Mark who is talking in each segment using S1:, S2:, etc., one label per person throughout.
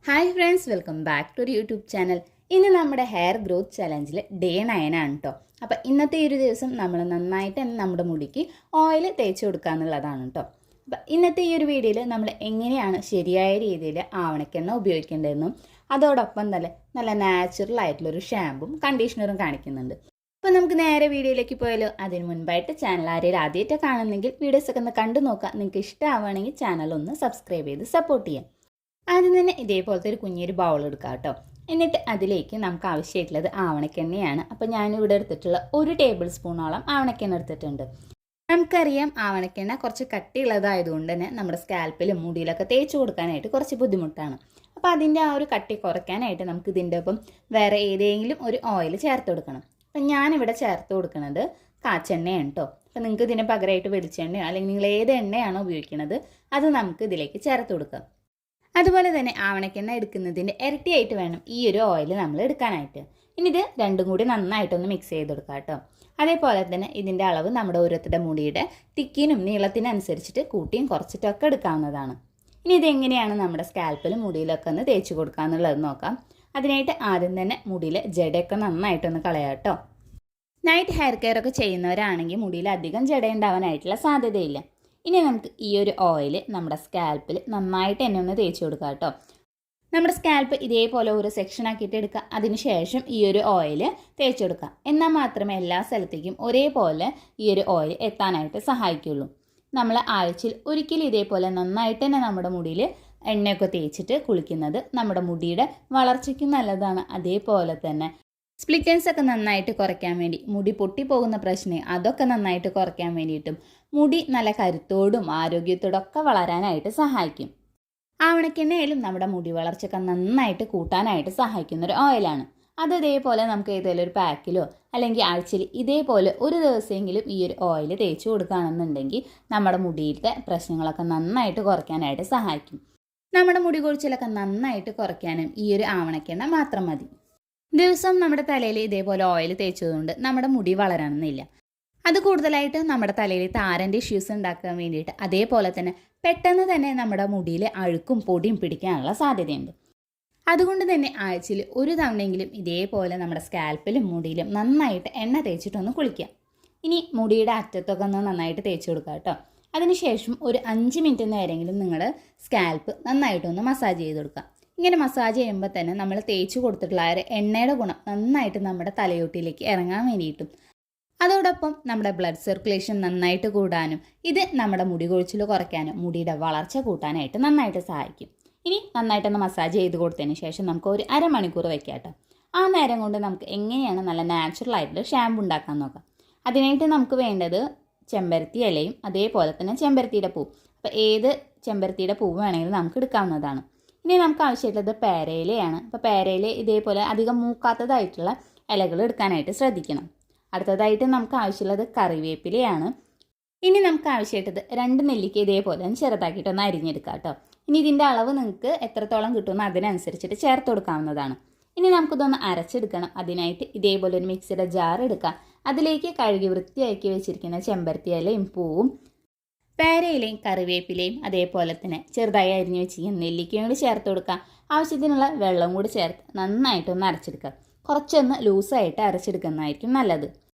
S1: Hi friends, welcome back to YouTube channel. ഇന്ന് നമ്മുടെ hair growth ചലഞ്ചിൽ day 9 ആണ് കേട്ടോ. അപ്പോൾ ഇന്നത്തെ ഒരു ദിവസം നമ്മൾ നന്നായിട്ട് തന്നെ നമ്മുടെ മുടിക്ക് ഓയിൽ തേച്ച് കൊടുക്കുക എന്നുള്ളതാണ് കേട്ടോ. അപ്പോൾ ഇന്നത്തെ ഈ ഒരു വീഡിയോയിൽ നമ്മൾ എങ്ങനെയാണ് ശരിയായ രീതിയിൽ ആവണക്കെണ്ണ ഉപയോഗിക്കേണ്ടതെന്നും അതോടൊപ്പം തന്നെ നല്ല നാച്ചുറൽ ആയിട്ടുള്ളൊരു ഷാമ്പും കണ്ടീഷണറും കാണിക്കുന്നുണ്ട്. അപ്പോൾ നമുക്ക് നേരെ വീഡിയോയിലേക്ക് പോയാലോ. അതിന് മുൻപായിട്ട് ചാനൽ ആരെയും ആദ്യമായിട്ട് കാണുന്നെങ്കിൽ വീഡിയോസൊക്കെ ഒന്ന് കണ്ടു നോക്കുക. നിങ്ങൾക്ക് ഇഷ്ടമാവുകയാണെങ്കിൽ ചാനൽ ഒന്ന് സബ്സ്ക്രൈബ് ചെയ്ത് സപ്പോർട്ട് ചെയ്യാം. ആദ്യം തന്നെ ഇതേപോലത്തെ ഒരു കുഞ്ഞൊരു ബൗൾ എടുക്കുക കേട്ടോ. എന്നിട്ട് അതിലേക്ക് നമുക്ക് ആവശ്യമായിട്ടുള്ളത് ആവണക്കെണ്ണയാണ്. അപ്പോൾ ഞാനിവിടെ എടുത്തിട്ടുള്ള 1 ടേബിൾ സ്പൂണോളം ആവണക്കെണ്ണ എടുത്തിട്ടുണ്ട്. നമുക്കറിയാം ആവണക്കെണ്ണ കുറച്ച് കട്ടിയുള്ളതായതുകൊണ്ട് തന്നെ നമ്മുടെ സ്കാൽപ്പിലും മുടിയിലൊക്കെ തേച്ച് കൊടുക്കാനായിട്ട് കുറച്ച് ബുദ്ധിമുട്ടാണ്. അപ്പോൾ അതിൻ്റെ ആ ഒരു കട്ടി കുറയ്ക്കാനായിട്ട് നമുക്ക് ഇതിൻ്റെ ഒപ്പം വേറെ ഏതെങ്കിലും ഒരു ഓയിൽ ചേർത്ത് കൊടുക്കണം. അപ്പം ഞാനിവിടെ ചേർത്ത് കൊടുക്കുന്നത് കാച്ചെണ്ണയാണ് കേട്ടോ. അപ്പോൾ നിങ്ങൾക്ക് ഇതിന് പകരമായിട്ട് വെളിച്ചെണ്ണയോ അല്ലെങ്കിൽ നിങ്ങൾ ഏത് എണ്ണയാണോ ഉപയോഗിക്കുന്നത് അത് നമുക്ക് ഇതിലേക്ക് ചേർത്ത് കൊടുക്കാം. അതുപോലെ തന്നെ ആവണക്കെണ്ണ എടുക്കുന്നതിൻ്റെ ഇരട്ടിയായിട്ട് വേണം ഈ ഒരു ഓയിൽ നമ്മൾ എടുക്കാനായിട്ട്. ഇനി ഇത് രണ്ടും കൂടി നന്നായിട്ടൊന്ന് മിക്സ് ചെയ്ത് കൊടുക്കാം കേട്ടോ. അതേപോലെ തന്നെ ഇതിൻ്റെ അളവ് നമ്മുടെ ഓരോരുത്തരുടെ മുടിയുടെ തിക്കിനും നീളത്തിനനുസരിച്ചിട്ട് കൂട്ടിയും കുറച്ചിട്ടൊക്കെ എടുക്കാവുന്നതാണ്. ഇനി ഇതെങ്ങനെയാണ് നമ്മുടെ സ്കാൽപ്പിലും മുടിയിലൊക്കെ ഒന്ന് തേച്ച് കൊടുക്കുക എന്നുള്ളത് നോക്കാം. അതിനായിട്ട് ആദ്യം തന്നെ മുടിയിൽ ജടയൊക്കെ നന്നായിട്ടൊന്ന് കളയാം കേട്ടോ. നൈറ്റ് ഹെയർ കെയർ ഒക്കെ ചെയ്യുന്നവരാണെങ്കിൽ മുടിയിൽ അധികം ജട ഉണ്ടാവാനായിട്ടുള്ള സാധ്യതയില്ല. ഇനി നമുക്ക് ഈ ഒരു ഓയിൽ നമ്മുടെ സ്കാൽപ്പിൽ നന്നായിട്ട് തന്നെ ഒന്ന് തേച്ച് കൊടുക്കുക കേട്ടോ. നമ്മുടെ സ്കാൽപ്പ് ഇതേപോലെ ഒരു സെക്ഷൻ ആക്കിയിട്ട് എടുക്കുക. അതിനുശേഷം ഈ ഒരു ഓയിൽ തേച്ച് കൊടുക്കുക. എന്നാൽ മാത്രമേ എല്ലാ സ്ഥലത്തേക്കും ഒരേപോലെ ഈ ഒരു ഓയിൽ എത്താനായിട്ട് സഹായിക്കുള്ളൂ. നമ്മൾ ആഴ്ചയിൽ ഒരിക്കലും ഇതേപോലെ നന്നായിട്ട് തന്നെ നമ്മുടെ മുടിയിൽ എണ്ണയൊക്കെ തേച്ചിട്ട് കുളിക്കുന്നത് നമ്മുടെ മുടിയുടെ വളർച്ചയ്ക്കും നല്ലതാണ്. അതേപോലെ തന്നെ സ്പ്ലിറ്റൻസ് ഒക്കെ നന്നായിട്ട് കുറയ്ക്കാൻ വേണ്ടി, മുടി പൊട്ടിപ്പോകുന്ന പ്രശ്നം അതൊക്കെ നന്നായിട്ട് കുറയ്ക്കാൻ വേണ്ടിയിട്ടും മുടി നല്ല കരുത്തോടും ആരോഗ്യത്തോടും ഒക്കെ വളരാനായിട്ട് സഹായിക്കും. ആവണക്കെണ്ണയിലും നമ്മുടെ മുടി വളർച്ചയൊക്കെ നന്നായിട്ട് കൂട്ടാനായിട്ട് സഹായിക്കുന്ന ഒരു ഓയിലാണ്. അത് ഇതേപോലെ നമുക്ക് ഏതെങ്കിലും ഒരു പാക്കിലോ അല്ലെങ്കിൽ ആഴ്ചയിൽ ഇതേപോലെ ഒരു ദിവസമെങ്കിലും ഈ ഒരു ഓയിൽ തേച്ച് കൊടുക്കുകയാണെന്നുണ്ടെങ്കിൽ നമ്മുടെ മുടിയിലത്തെ പ്രശ്നങ്ങളൊക്കെ നന്നായിട്ട് കുറയ്ക്കാനായിട്ട് സഹായിക്കും. നമ്മുടെ മുടി കൊഴിച്ചിലൊക്കെ നന്നായിട്ട് കുറയ്ക്കാനും ഈ ഒരു ആവണക്കെണ്ണ മാത്രം മതി. ദിവസം നമ്മുടെ തലയിൽ ഇതേപോലെ ഓയിൽ തേച്ചതുകൊണ്ട് നമ്മുടെ മുടി വളരണമെന്നില്ല. അത് കൂടുതലായിട്ട് നമ്മുടെ തലയിൽ താരൻ്റെ ഇഷ്യൂസ് ഉണ്ടാക്കാൻ വേണ്ടിയിട്ട്, അതേപോലെ തന്നെ പെട്ടെന്ന് തന്നെ നമ്മുടെ മുടിയിൽ അഴുക്കും പൊടിയും പിടിക്കാനുള്ള സാധ്യതയുണ്ട്. അതുകൊണ്ട് തന്നെ ആഴ്ചയിൽ ഒരു തവണയെങ്കിലും ഇതേപോലെ നമ്മുടെ സ്കാൽപ്പിലും മുടിയിലും നന്നായിട്ട് എണ്ണ തേച്ചിട്ടൊന്ന് കുളിക്കുക. ഇനി മുടിയുടെ അറ്റത്തൊക്കെ ഒന്ന് നന്നായിട്ട് തേച്ച് കൊടുക്കുക കേട്ടോ. അതിനുശേഷം ഒരു 5 മിനിറ്റ് നേരമെങ്കിലും നിങ്ങൾ സ്കാൽപ്പ് നന്നായിട്ടൊന്ന് മസാജ് ചെയ്ത് കൊടുക്കുക. ഇങ്ങനെ മസാജ് ചെയ്യുമ്പോൾ തന്നെ നമ്മൾ തേച്ച് കൊടുത്തിട്ടുള്ള ആ ഒരു എണ്ണയുടെ ഗുണം നന്നായിട്ട് നമ്മുടെ തലയോട്ടിയിലേക്ക് ഇറങ്ങാൻ വേണ്ടിയിട്ടും അതോടൊപ്പം നമ്മുടെ ബ്ലഡ് സർക്കുലേഷൻ നന്നായിട്ട് കൂടാനും ഇത് നമ്മുടെ മുടി കൊഴിച്ചിൽ കുറയ്ക്കാനും മുടിയുടെ വളർച്ച കൂട്ടാനായിട്ട് നന്നായിട്ട് സഹായിക്കും. ഇനി നന്നായിട്ടൊന്ന് മസാജ് ചെയ്ത് കൊടുത്തതിന് ശേഷം നമുക്ക് ഒരു അരമണിക്കൂർ വയ്ക്കാം കേട്ടോ. ആ നേരം കൊണ്ട് നമുക്ക് എങ്ങനെയാണ് നല്ല നാച്ചുറൽ ആയിട്ടുള്ള ഷാമ്പു ഉണ്ടാക്കാൻ നോക്കാം. അതിനായിട്ട് നമുക്ക് വേണ്ടത് ചെമ്പരത്തി ഇലയും അതേപോലെ തന്നെ ചെമ്പരത്തിയുടെ പൂവ്. അപ്പോൾ ഏത് ചെമ്പരത്തിയുടെ പൂവ് വേണമെങ്കിലും നമുക്ക് എടുക്കാവുന്നതാണ്. ഇനി നമുക്ക് ആവശ്യമുള്ളത് പേരയിലയാണ്. അപ്പോൾ പേരയില ഇതേപോലെ അധികം മൂക്കാത്തതായിട്ടുള്ള ഇലകൾ എടുക്കാനായിട്ട് ശ്രദ്ധിക്കണം. അടുത്തതായിട്ട് നമുക്ക് ആവശ്യമുള്ളത് കറിവേപ്പിലയാണ്. ഇനി നമുക്ക് ആവശ്യമായിട്ടത് 2 നെല്ലിക്ക ഇതേപോലെ ചെറുതാക്കിയിട്ടൊന്ന് അരിഞ്ഞെടുക്കാം കേട്ടോ. ഇനി ഇതിൻ്റെ അളവ് നിങ്ങൾക്ക് എത്രത്തോളം കിട്ടുമെന്ന് അതിനനുസരിച്ചിട്ട് ചേർത്ത് കൊടുക്കാവുന്നതാണ്. ഇനി നമുക്കിതൊന്ന് അരച്ചെടുക്കണം. അതിനായിട്ട് ഇതേപോലെ ഒരു മിക്സിയുടെ ജാർ എടുക്കാം. അതിലേക്ക് കഴുകി വൃത്തിയാക്കി വെച്ചിരിക്കുന്ന ചെമ്പരത്തി ഇലയും പൂവും പേരയിലയും കറിവേപ്പിലയും അതേപോലെ തന്നെ ചെറുതായി അരിഞ്ഞു വെച്ചിരിക്കുന്ന നെല്ലിക്കയും കൂടി ചേർത്ത് കൊടുക്കുക. ആവശ്യത്തിനുള്ള വെള്ളം കൂടി ചേർത്ത് നന്നായിട്ടൊന്ന് അരച്ചെടുക്കുക. കുറച്ചൊന്ന് ലൂസായിട്ട് അരച്ചെടുക്കുന്നതായിരിക്കും നല്ലത്.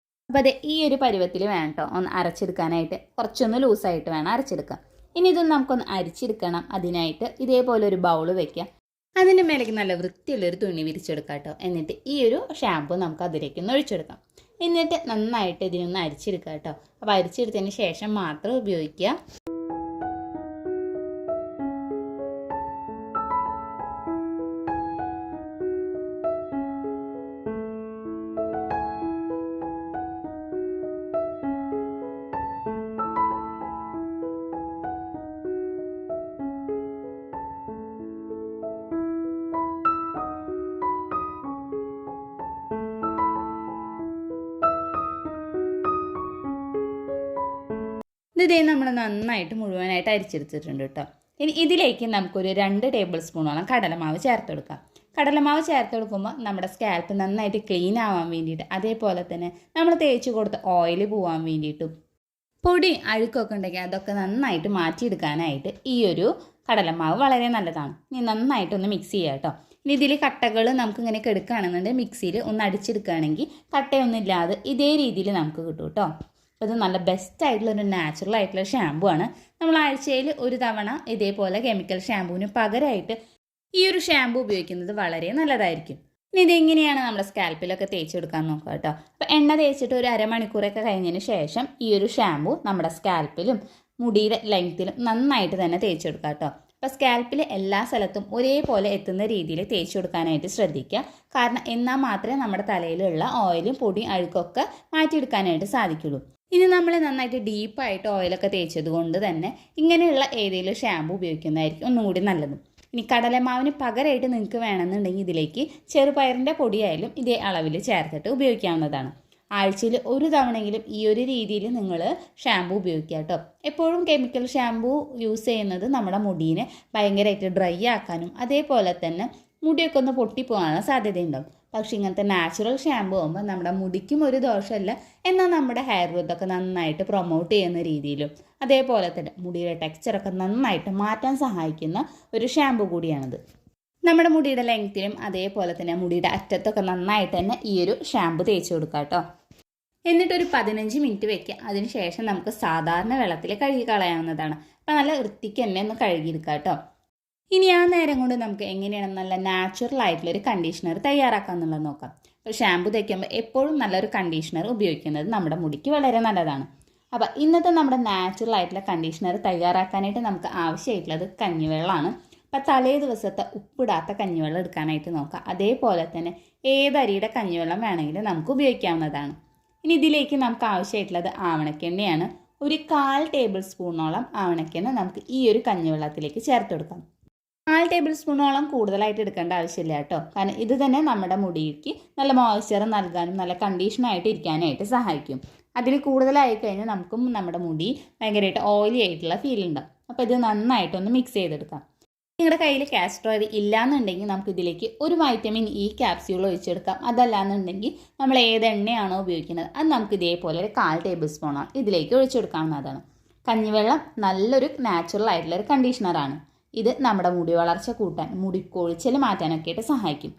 S1: അപ്പോൾ അത് ഈ ഒരു പരുവത്തിൽ വേണം കേട്ടോ ഒന്ന് അരച്ചെടുക്കാനായിട്ട്. കുറച്ചൊന്ന് ലൂസായിട്ട് വേണം അരച്ചെടുക്കാം. ഇനി ഇതൊന്ന് നമുക്കൊന്ന് അരിച്ചെടുക്കണം. അതിനായിട്ട് ഇതേപോലെ ഒരു ബൗൾ വയ്ക്കുക. അതിൻ്റെ മേലേക്ക് നല്ല വൃത്തിയുള്ളൊരു തുണി വിരിച്ചെടുക്കാം കേട്ടോ. എന്നിട്ട് ഈ ഒരു ഷാമ്പു നമുക്ക് അതിലേക്ക് ഒന്ന് ഒഴിച്ചെടുക്കാം. എന്നിട്ട് നന്നായിട്ട് ഇതിനൊന്ന് അരിച്ചെടുക്കുക കേട്ടോ. അപ്പോൾ അരിച്ചെടുത്തതിന് ശേഷം മാത്രം ഉപയോഗിക്കുക. ഇതേ നമ്മൾ നന്നായിട്ട് മുഴുവനായിട്ട് അരിച്ചെടുത്തിട്ടുണ്ട് കേട്ടോ. ഇനി ഇതിലേക്ക് നമുക്കൊരു 2 ടേബിൾ സ്പൂണോളം കടലമാവ് ചേർത്ത് കൊടുക്കാം. കടലമാവ് ചേർത്ത് കൊടുക്കുമ്പോൾ നമ്മുടെ സ്കാൽപ്പ് നന്നായിട്ട് ക്ലീൻ ആവാൻ വേണ്ടിയിട്ട്, അതേപോലെ തന്നെ നമ്മൾ തേച്ച് കൊടുത്ത ഓയിൽ പോകാൻ വേണ്ടിയിട്ടും പൊടി അഴുക്കൊക്കെ ഉണ്ടെങ്കിൽ അതൊക്കെ നന്നായിട്ട് മാറ്റിയെടുക്കാനായിട്ട് ഈ ഒരു കടലമാവ് വളരെ നല്ലതാണ്. ഇനി നന്നായിട്ടൊന്ന് മിക്സ് ചെയ്യുക കേട്ടോ. ഇനി ഇതിൽ കട്ടകൾ നമുക്ക് ഇങ്ങനെ എടുക്കുകയാണെന്നുണ്ടെങ്കിൽ മിക്സിയിൽ ഒന്ന് അടിച്ചെടുക്കുകയാണെങ്കിൽ കട്ടയൊന്നും ഇല്ലാതെ ഇതേ രീതിയിൽ നമുക്ക് കിട്ടും കേട്ടോ. അപ്പോൾ ഇത് നല്ല ബെസ്റ്റ് ആയിട്ടുള്ളൊരു നാച്ചുറൽ ആയിട്ടുള്ള ഷാമ്പു ആണ്. നമ്മൾ ആഴ്ചയിൽ ഒരു തവണ ഇതേപോലെ കെമിക്കൽ ഷാമ്പുവിന് പകരമായിട്ട് ഈ ഒരു ഷാമ്പു ഉപയോഗിക്കുന്നത് വളരെ നല്ലതായിരിക്കും. ഇനി ഇതെങ്ങനെയാണ് നമ്മുടെ സ്കാൽപ്പിലൊക്കെ തേച്ചെടുക്കാൻ നോക്കുക കേട്ടോ. അപ്പോൾ എണ്ണ തേച്ചിട്ട് ഒരു അരമണിക്കൂറൊക്കെ കഴിഞ്ഞതിന് ശേഷം ഈ ഒരു ഷാമ്പു നമ്മുടെ സ്കാൽപ്പിലും മുടിയുടെ ലെങ്ത്തിലും നന്നായിട്ട് തന്നെ തേച്ചെടുക്കുക കേട്ടോ. അപ്പോൾ സ്കാൽപ്പിൽ എല്ലാ സ്ഥലത്തും ഒരേപോലെ എത്തുന്ന രീതിയിൽ തേച്ച് കൊടുക്കാനായിട്ട് ശ്രദ്ധിക്കുക. കാരണം എന്നാൽ മാത്രമേ നമ്മുടെ തലയിലുള്ള ഓയിലും പൊടിയും അഴുക്കൊക്കെ മാറ്റിയെടുക്കാനായിട്ട് സാധിക്കുള്ളൂ. ഇനി നമ്മൾ നന്നായിട്ട് ഡീപ്പായിട്ട് ഓയിലൊക്കെ തേച്ചത് കൊണ്ട് തന്നെ ഇങ്ങനെയുള്ള ഏതെങ്കിലും ഷാമ്പു ഉപയോഗിക്കുന്നതായിരിക്കും ഒന്നും കൂടി നല്ലത്. ഇനി കടലമാവിന് പകരമായിട്ട് നിങ്ങൾക്ക് വേണമെന്നുണ്ടെങ്കിൽ ഇതിലേക്ക് ചെറുപയറിൻ്റെ പൊടിയായാലും ഇതേ അളവിൽ ചേർത്തിട്ട് ഉപയോഗിക്കാവുന്നതാണ്. ആഴ്ചയിൽ ഒരു തവണയെങ്കിലും ഈ ഒരു രീതിയിൽ നിങ്ങൾ ഷാമ്പു ഉപയോഗിക്കുക കേട്ടോ. എപ്പോഴും കെമിക്കൽ ഷാമ്പു യൂസ് ചെയ്യുന്നത് നമ്മുടെ മുടീനെ ഭയങ്കരമായിട്ട് ഡ്രൈ ആക്കാനും അതേപോലെ തന്നെ മുടിയൊക്കെ ഒന്ന് പൊട്ടിപ്പോകാനുള്ള സാധ്യതയുണ്ടാവും. പക്ഷേ ഇങ്ങനത്തെ നാച്ചുറൽ ഷാമ്പു ആകുമ്പോൾ നമ്മുടെ മുടിക്കും ഒരു ദോഷമല്ല, എന്നാൽ നമ്മുടെ ഹെയർ ഗ്രോത്തൊക്കെ നന്നായിട്ട് പ്രൊമോട്ട് ചെയ്യുന്ന രീതിയിലും അതേപോലെ തന്നെ മുടിയുടെ ടെക്സ്ചറൊക്കെ നന്നായിട്ട് മാറ്റാൻ സഹായിക്കുന്ന ഒരു ഷാമ്പു കൂടിയാണിത്. നമ്മുടെ മുടിയുടെ ലെങ്ത്തിലും അതേപോലെ തന്നെ മുടിയുടെ അറ്റത്തൊക്കെ നന്നായിട്ട് തന്നെ ഈ ഒരു ഷാമ്പു തേച്ച് കൊടുക്കുക കേട്ടോ. എന്നിട്ടൊരു 15 മിനിറ്റ് വെക്കുക. അതിനുശേഷം നമുക്ക് സാധാരണ വെള്ളത്തിൽ കഴുകി കളയാവുന്നതാണ്. അപ്പോൾ നല്ല വൃത്തിക്ക് തന്നെ ഒന്ന് കഴുകിയെടുക്കുക കേട്ടോ. ഇനി ആ നേരം കൊണ്ട് നമുക്ക് എങ്ങനെയാണ് നല്ല നാച്ചുറൽ ആയിട്ടുള്ളൊരു കണ്ടീഷണർ തയ്യാറാക്കുക എന്നുള്ളത് നോക്കാം. അപ്പോൾ ഷാമ്പു തേക്കുമ്പോൾ എപ്പോഴും നല്ലൊരു കണ്ടീഷണർ ഉപയോഗിക്കുന്നത് നമ്മുടെ മുടിക്ക് വളരെ നല്ലതാണ്. അപ്പോൾ ഇന്നത്തെ നമ്മുടെ നാച്ചുറൽ ആയിട്ടുള്ള കണ്ടീഷണർ തയ്യാറാക്കാനായിട്ട് നമുക്ക് ആവശ്യമായിട്ടുള്ളത് കഞ്ഞിവെള്ളമാണ്. അപ്പോൾ തലേ ദിവസത്തെ ഉപ്പിടാത്ത കഞ്ഞിവെള്ളം എടുക്കാനായിട്ട് നോക്കുക. അതേപോലെ തന്നെ ഏതരിയുടെ കഞ്ഞിവെള്ളം വേണമെങ്കിലും നമുക്ക് ഉപയോഗിക്കാവുന്നതാണ്. ഇനി ഇതിലേക്ക് നമുക്ക് ആവശ്യമായിട്ടുള്ളത് ആവണക്കെണ്ണയാണ്. ഒരു 1/4 ടേബിൾ സ്പൂണോളം ആവണക്കെണ്ണ നമുക്ക് ഈ ഒരു കഞ്ഞിവെള്ളത്തിലേക്ക് ചേർത്ത് കൊടുക്കാം. 1/4 ടേബിൾ സ്പൂണോളം കൂടുതലായിട്ട് എടുക്കേണ്ട ആവശ്യമില്ല കേട്ടോ. കാരണം ഇത് തന്നെ നമ്മുടെ മുടിക്ക് നല്ല മോയ്സ്ചർ നൽകാനും നല്ല കണ്ടീഷനായിട്ട് ഇരിക്കാനായിട്ട് സഹായിക്കും. അതിൽ കൂടുതലായി കഴിഞ്ഞാൽ നമുക്കും നമ്മുടെ മുടി ഭയങ്കരമായിട്ട് ഓയിലി ആയിട്ടുള്ള ഫീൽ ഉണ്ടാവും. അപ്പോൾ ഇത് നന്നായിട്ടൊന്ന് മിക്സ് ചെയ്തെടുക്കാം. നിങ്ങളുടെ കയ്യിൽ കാസ്റ്റർ ഓയിൽ ഇല്ലയെന്നുണ്ടെങ്കിൽ നമുക്ക് ഇതിലേക്ക് ഒരു വൈറ്റമിൻ ഇ ക്യാപ്സ്യൂൾ ഒഴിച്ചെടുക്കാം. അതല്ലാന്നുണ്ടെങ്കിൽ നമ്മൾ ഏത് എണ്ണയാണോ ഉപയോഗിക്കുന്നത് അത് നമുക്ക് ഇതേപോലെ ഒരു 1/4 ടേബിൾ സ്പൂണോ ഇതിലേക്ക് ഒഴിച്ചെടുക്കാവുന്നതാണ്. കഞ്ഞിവെള്ളം നല്ലൊരു നാച്ചുറൽ ആയിട്ടുള്ളൊരു കണ്ടീഷണറാണ്. ഇത് നമ്മുടെ മുടി വളർച്ച കൂട്ടാൻ മുടി കൊഴിച്ചൽ മാറ്റാനൊക്കെ ആയിട്ട് സഹായിക്കും.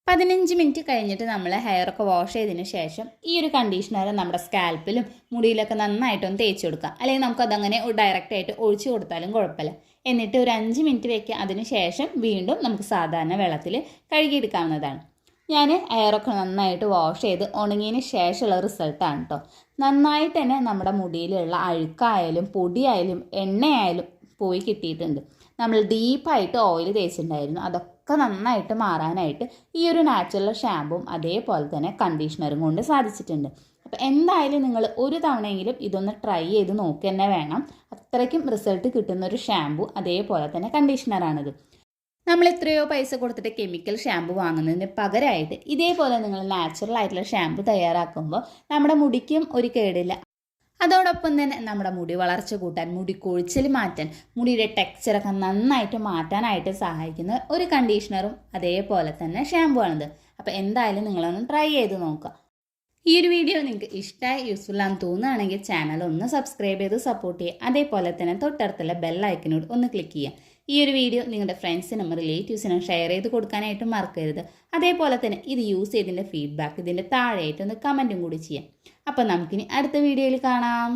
S1: 15 മിനിറ്റ് കഴിഞ്ഞിട്ട് നമ്മൾ ഹെയറൊക്കെ വാഷ് ചെയ്തതിന് ശേഷം ഈ ഒരു കണ്ടീഷണർ നമ്മുടെ സ്കാൽപ്പിലും മുടിയിലൊക്കെ നന്നായിട്ടൊന്ന് തേച്ച് കൊടുക്കുക. അല്ലെങ്കിൽ നമുക്കതങ്ങനെ ഡയറക്റ്റായിട്ട് ഒഴിച്ചു കൊടുത്താലും കുഴപ്പമില്ല. എന്നിട്ട് ഒരു 5 മിനിറ്റ് വയ്ക്കുക. അതിന് ശേഷം വീണ്ടും നമുക്ക് സാധാരണ വെള്ളത്തിൽ കഴുകിയെടുക്കാവുന്നതാണ്. ഞാൻ ഹെയറൊക്കെ നന്നായിട്ട് വാഷ് ചെയ്ത് ഉണങ്ങിയതിന് ശേഷമുള്ള റിസൾട്ടാണ് കേട്ടോ. നന്നായിട്ട് തന്നെ നമ്മുടെ മുടിയിലുള്ള അഴുക്കായാലും പൊടിയായാലും എണ്ണയായാലും പോയി കിട്ടിയിട്ടുണ്ട്. നമ്മൾ ഡീപ്പായിട്ട് ഓയിൽ തേച്ചിട്ടുണ്ടായിരുന്നു. അതൊക്കെ നന്നായിട്ട് മാറാനായിട്ട് ഈ ഒരു നാച്ചുറൽ ഷാമ്പും അതേപോലെ തന്നെ കണ്ടീഷണറും കൊണ്ട് സാധിച്ചിട്ടുണ്ട്. അപ്പോൾ എന്തായാലും നിങ്ങൾ ഒരു തവണയെങ്കിലും ഇതൊന്ന് ട്രൈ ചെയ്ത് നോക്കുക തന്നെ വേണം. അത്രയ്ക്കും റിസൾട്ട് കിട്ടുന്ന ഒരു ഷാമ്പു അതേപോലെ തന്നെ കണ്ടീഷണറാണിത്. നമ്മൾ എത്രയോ പൈസ കൊടുത്തിട്ട് കെമിക്കൽ ഷാമ്പു വാങ്ങുന്നതിന് പകരമായിട്ട് ഇതേപോലെ നിങ്ങൾ നാച്ചുറൽ ആയിട്ടുള്ള ഷാമ്പു തയ്യാറാക്കുമ്പോൾ നമ്മുടെ മുടിക്കും ഒരു കേടില്ല. അതോടൊപ്പം തന്നെ നമ്മുടെ മുടി വളർച്ച കൂട്ടാൻ മുടി കൊഴിച്ചിൽ മാറ്റാൻ മുടിയുടെ ടെക്സ്ചറൊക്കെ നന്നായിട്ട് മാറ്റാനായിട്ട് സഹായിക്കുന്ന ഒരു കണ്ടീഷണറും അതേപോലെ തന്നെ ഷാമ്പു ആണിത്. അപ്പോൾ എന്തായാലും നിങ്ങളൊന്ന് ട്രൈ ചെയ്ത് നോക്കുക. ഈ ഒരു വീഡിയോ നിങ്ങൾക്ക് ഇഷ്ടമായി യൂസ്ഫുൾ ആണെന്ന് തോന്നുകയാണെങ്കിൽ ചാനൽ ഒന്ന് സബ്സ്ക്രൈബ് ചെയ്ത് സപ്പോർട്ട് ചെയ്യുക. അതേപോലെ തന്നെ തൊട്ടടുത്തുള്ള ബെൽ ഐക്കനോട് ഒന്ന് ക്ലിക്ക് ചെയ്യുക. ഈ ഒരു വീഡിയോ നിങ്ങളുടെ ഫ്രണ്ട്സിനും റിലേറ്റീവ്സിനും ഷെയർ ചെയ്ത് കൊടുക്കാനായിട്ട് മറക്കരുത്. അതേപോലെ തന്നെ ഇത് യൂസ് ചെയ്തതിൻ്റെ ഫീഡ്ബാക്ക് ഇതിൻ്റെ താഴെയായിട്ട് ഒന്ന് കമൻറ്റും കൂടി ചെയ്യാം. അപ്പോൾ നമുക്കിനി അടുത്ത വീഡിയോയിൽ കാണാം.